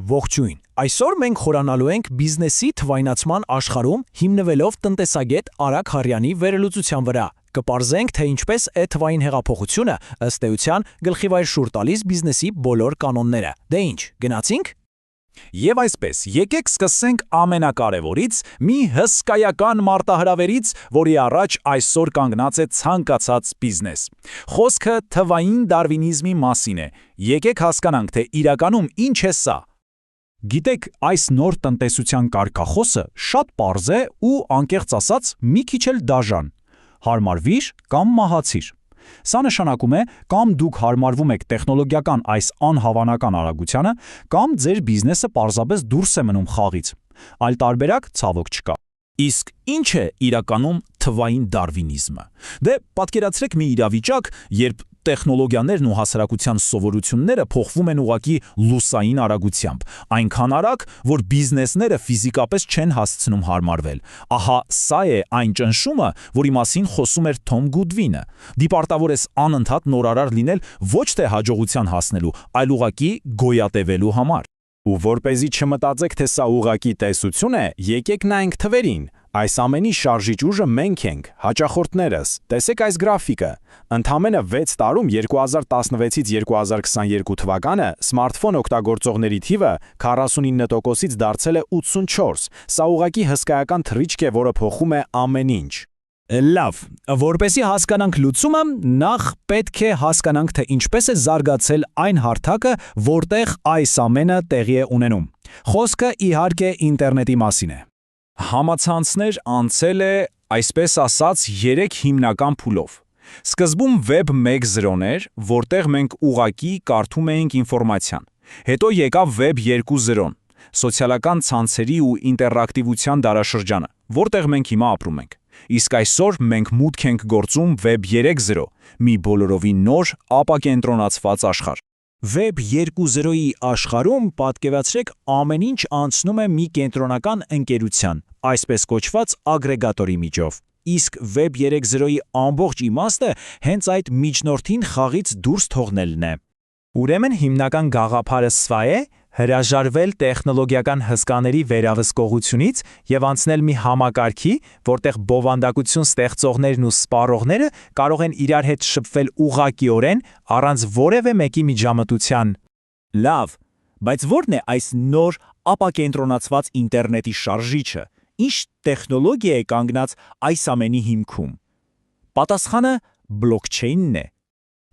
Ողջույն։ Այսօր մենք խորանալու ենք բիզնեսի թվայնացման աշխարհում հիմնվելով տնտեսագետ Արագ Հարյանի վերլուծության վրա։ Կպարզենք, թե ինչպես է թվային հեղափոխությունը ըստ էության գլխիվայր շուռ տալիս բիզնեսի բոլոր կանոնները։ Դե ինչ, գնացինք։ Եվ այսպես, եկեք սկսենք ամենակարևորից, մի հսկայական մարտահրավերից, որի առաջ այսօր կանգնած է ցանկացած բիզնես։ Խոսքը թվային դարվինիզմի մասին է։ Եկեք հասկանանք, թե իրականում ինչ է սա։ Գիտեք, այս նոր տնտեսության կարգախոսը շատ պարզ է ու անկեղծ ասած մի քիչ էլ դաժան։ Հարմարվիր կամ մահացիր։ Սա նշանակում է, կամ դուք հարմարվում եք տեխնոլոգիական այս անհավանական արագությանը, կամ ձեր բիզնեսը պարզապես դուրս է մնում խաղից։ Այլ տարբերակ ցավոք չկա։ Իսկ ինչ է իրականում թվային դարվինիզմը։ Դե պատկերացրեք մի իրավիճակ, երբ տեխնոլոգիաներն ու հասարակության սովորությունները փոխվում են ուղղակի լուսային արագությամբ, այնքան արագ, որ բիզնեսները ֆիզիկապես չեն հասցնում հարմարվել։ Ահա սա է այն ճնշումը, որի մասին խոսում էր Թոմ Գուդվինը։ Դիպարտավոր ես անընդհատ նորարար լինել ոչ թե հաջողության հասնելու, այլ ուղղակի գոյատևելու համար։ Ու որպեսզի չմտածեք, թե սա ուղղակի տեսություն է, եկեք նայենք թվերին։ Այս ամենի շարժիչ ուժը մենք ենք, հաճախորդներս։ Տեսեք այս գրաֆիկը։ Ընդամենը 6 տարում 2016-ից 2022 թվականը սմարթֆոն օգտագործողների թիվը 49%-ից դարձել է 84։ Սա ուղղակի հսկայական թռիչք է, որը փոխում է ամեն ինչ։ Լավ, որպեսզի հասկանանք լուծումը, նախ պետք է հասկանանք, թե ինչպես է զարգացել այն հարթակը, որտեղ այս ամենը տեղի է ունենում։ Խոսքը իհարկե ինտերնետի մասին է։ Համացանցներ անցել է, այսպես ասած, 3 հիմնական փուլով։ Սկզբում Web 1.0 էր, որտեղ մենք ուղղակի կարդում էինք ինֆորմացիան։ Հետո եկավ Web 2.0, սոցիալական ցանցերի ու ինտերակտիվության դարաշրջանը, որտեղ մենք հիմա ապրում ենք։ Իսկ այսօր մենք մուտք ենք գործում Web 3.0, մի բոլորովին նոր, ապակենտրոնացված աշխարհ։ Web 2.0-ի աշխարհում պատկերացրեք ամեն ինչ անցնում է մի կենտրոնական ընկերության, այսպես կոչված ագրեգատորի միջով։ Իսկ Web 3.0-ի ամբողջ իմաստը հենց այդ միջնորդին խաղից դուրս թողնելն է։ Ուրեմն հիմնական գաղափարը սա է՝ հրաժարվել տեխնոլոգիական հսկաների վերահսկողությունից եւ անցնել մի համակարգի, որտեղ բովանդակություն ստեղծողներն ու սպառողները կարող են իրար հետ շփվել ուղղակիորեն առանց որևէ մեկի միջամտության։ Լավ, բայց ո՞րն է այս նոր ապակենտրոնացված ինտերնետի շարժիչը։ Ինչ տեխնոլոգիա է կանգնած այս ամենի հիմքում։ Պատասխանը բլոկչեյնն է։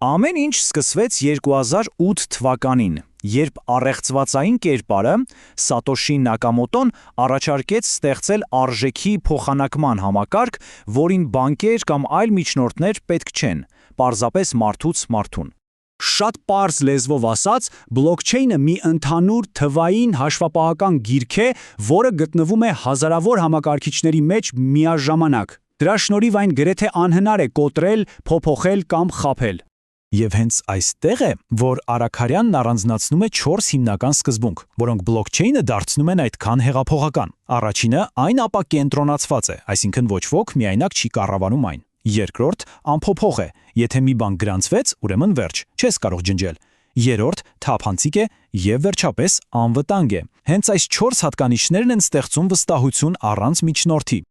Ամեն ինչ սկսվեց 2008 թվականին, երբ առեղծվածային կերպարը Սատոշի Նակամոտոն առաջարկեց ստեղծել արժեքի փոխանակման համակարգ, որին բանկեր կամ այլ միջնորդներ պետք չեն, պարզապես մարդուց մարդուն։ Շատ պարզ լեզվով ասած, բլոկչեյնը մի ընդհանուր թվային հաշվապահական գիրք է, որը գտնվում է հազարավոր համակարգիչների մեջ միաժամանակ։ Դրա շնորհիվ այն գրեթե անհնար է կոտրել, փոփոխել կամ խաբել։ Եվ հենց այստեղ է, որ Արագ Հարյանն առանձնացնում է 4 հիմնական սկզբունք, որոնք բլոկչեյնը դարձնում են այդքան հեղափոխական։ Առաջինը այն ապակենտրոնացված է, այսինքն ոչ ոք միայնակ չի կառավարում այն։ Երկրորդ, անփոփոխ է, եթե մի բան գրանցվեց, ուրեմն վերջ, չես կարող ջնջել։ Երրորդ, թափանցիկ է եւ վերջապես անվտանգ է։ Հենց այս 4 հատկանիշներն են ստեղծում վստահություն առանց միջնորդի։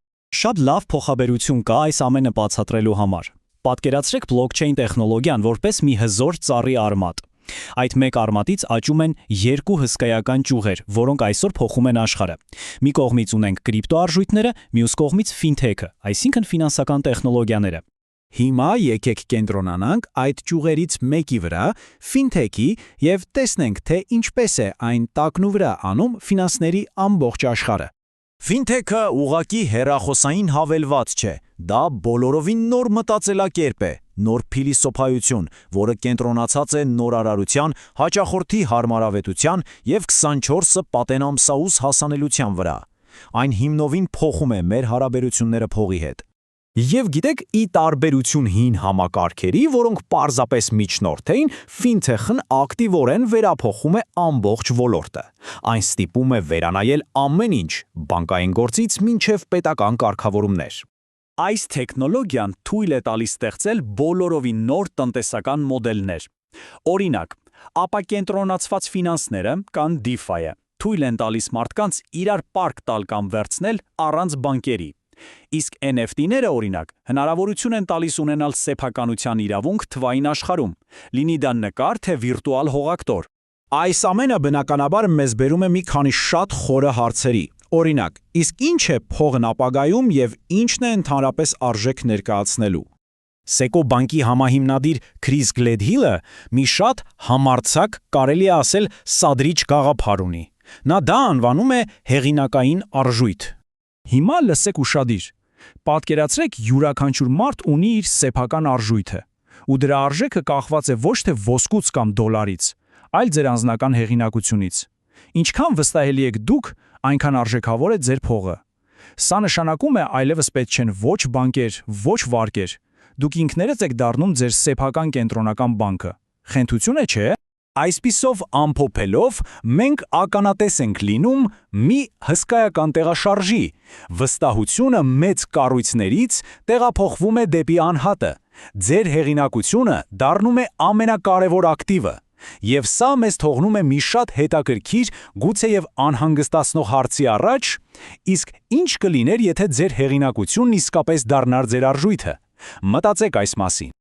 Շատ լավ փոխաբերություն կա այս ամենը բացատրելու համար։ Պատկերացրեք բլոկչեյն տեխնոլոգիան որպես մի հզոր ծառի արմատ։ Այդ մեկ արմատից աճում են 2 հսկայական ճյուղեր, որոնք այսօր փոխում են աշխարհը։ Մի կողմից ունենք կրիպտոարժույթները, մյուս կողմից ֆինթեքը, այսինքն ֆինանսական տեխնոլոգիաները։ Հիմա եկեք կենտրոնանանք այդ ճյուղերից մեկի վրա, ֆինթեքի, եւ տեսնենք, թե ինչպես է այն տակնուվրա անում ֆինանսների ամբողջ աշխարհը։ Ֆինթեքը ուղղակի հեռախոսային հավելված չէ, դա բոլորովին նոր մտածելակերպ է, նոր փիլիսոփայություն, որը կենտրոնացած է նորարարության, հաճախորդի հարմարավետության եւ 24 պատենամսաուս հասանելիության վրա։ Այն հիմնովին փոխում է մեր հարաբերությունները փողի հետ։ Եվ գիտեք, ի տարբերություն հին համակարգերի, որոնք պարզապես միջնորդ էին, ֆինթեխն ակտիվորեն վերափոխում է ամբողջ ոլորտը։ Այն ստիպում է վերանայել ամեն ինչ, բանկային գործից մինչև պետական կարգավորումներ։ Այս տեխնոլոգիան թույլ է տալիս ստեղծել բոլորովին նոր տնտեսական մոդելներ։ Օրինակ, ապակենտրոնացված ֆինանսները կան DeFi-ը, թույլ են տալիս մարդկանց իրար պարկ տալ կամ վերցնել առանց բանկերի։ Իսկ NFT-ները, օրինակ, հնարավորություն են տալիս ունենալ սեփականության իրավունք թվային աշխարհում, լինի դա նկար թե վիրտուալ հողակտոր։ Այս ամենը բնականաբար մեզ բերում է մի քանի շատ խորը հարցերի։ Օրինակ, իսկ ինչ է փողն ապագայում եւ ինչն է ընդհանրապես արժեք ներկայացնելու։ Seco բանկի համահիմնադիր Քրիս Գլեդհիլը մի շատ համարձակ, կարելի է ասել, սադրիչ գաղափար ունի։ Նա դա անվանում է հեղինակային արժույթ։ Հիմա լսեք ուշադիր։ Պատկերացրեք, յուրաքանչյուր մարդ ունի իր սեփական արժույթը, ու դրա արժեքը կախված է ոչ թե ոսկուց կամ դոլարից, այլ ձեր անձնական հեղինակությունից։ Ինչքան վստահելի եք դուք, այնքան արժեքավոր է ձեր փողը։ Սա նշանակում է այլևս պետք չեն ոչ բանկեր, ոչ վարկեր։ Դուք ինքներդ եք դառնում ձեր սեփական կենտրոնական բանկը։ Խենթություն է, չէ՞։ Այսպիսով ամփոփելով մենք ականատես ենք լինում մի հսկայական տեղաշարժի։ Վստահությունը մեծ կառույցներից տեղափոխվում է դեպի անհատը։ Ձեր հեղինակությունը դառնում է ամենակարևոր ակտիվը։ Եվ սա մեզ թողնում է մի շատ հետաքրքիր, գուցեև անհանգստացնող հարցի առաջ, իսկ ինչ կլիներ, եթե ձեր հեղինակությունն իսկապես դառնար ձեր արժույթը։ Մտածեք այս մասին։